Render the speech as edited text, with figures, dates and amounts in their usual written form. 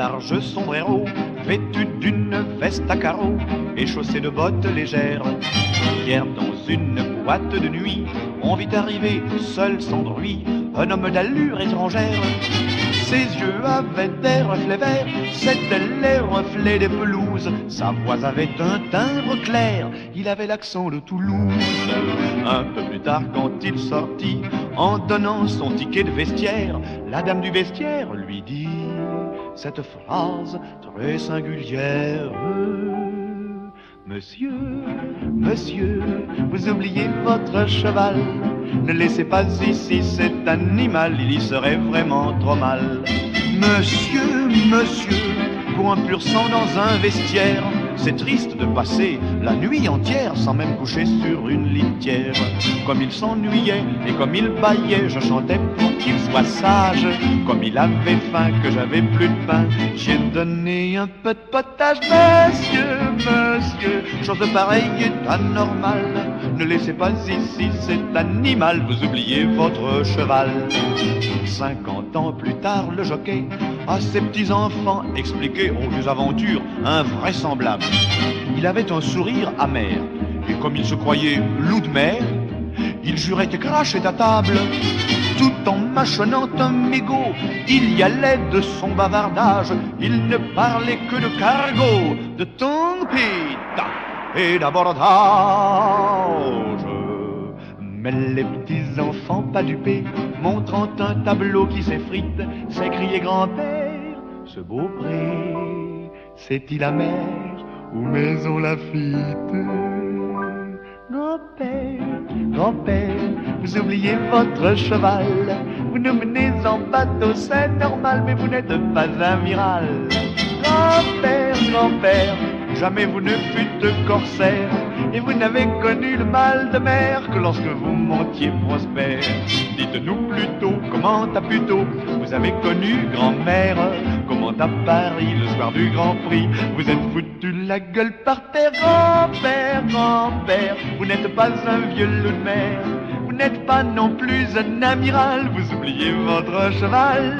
large sombrero, vêtu d'une veste à carreaux et chaussé de bottes légères. Hier, dans une boîte de nuit, on vit arriver, seul sans bruit, un homme d'allure étrangère. Ses yeux avaient des reflets verts, c'étaient les reflets des pelouses. Sa voix avait un timbre clair, il avait l'accent de Toulouse. Un peu plus tard, quand il sortit, en donnant son ticket de vestiaire, la dame du vestiaire lui dit cette phrase très singulière. Monsieur, monsieur, vous oubliez votre cheval. Ne laissez pas ici cet animal, il y serait vraiment trop mal. Monsieur, monsieur, pour un pur sang dans un vestiaire, c'est triste de passer la nuit entière sans même coucher sur une litière. Comme il s'ennuyait et comme il bâillait, je chantais pour qu'il soit sage. Comme il avait faim, que j'avais plus de pain, j'ai donné un peu de potage. Monsieur, monsieur, chose pareille est anormale. Ne laissez pas ici cet animal, vous oubliez votre cheval. 50 ans plus tard, le jockey à ses petits-enfants expliquait aux deux aventures invraisemblables. Il avait un sourire amer, et comme il se croyait loup de mer, il jurait et crachait à table. Tout en mâchonnant un mégot, il y allait de son bavardage. Il ne parlait que de cargo, de tempête et d'abordage. Mais les petits enfants pas dupés, montrant un tableau qui s'effrite, s'écriait grand-père, ce beau pré, c'est-il la mer ou Maison Lafitte? Grand-père, grand-père, vous oubliez votre cheval. Vous nous menez en bateau, c'est normal, mais vous n'êtes pas amiral. Grand-père, grand-père, jamais vous ne fûtes corsaire, et vous n'avez connu le mal de mer que lorsque vous montiez prospère. Dites-nous plutôt, comment à plutôt vous avez connu grand-mère? Comment à Paris, le soir du Grand Prix, vous êtes foutu la gueule par terre? Grand-père, grand-père, vous n'êtes pas un vieux loup de mer, vous n'êtes pas non plus un amiral, vous oubliez votre cheval.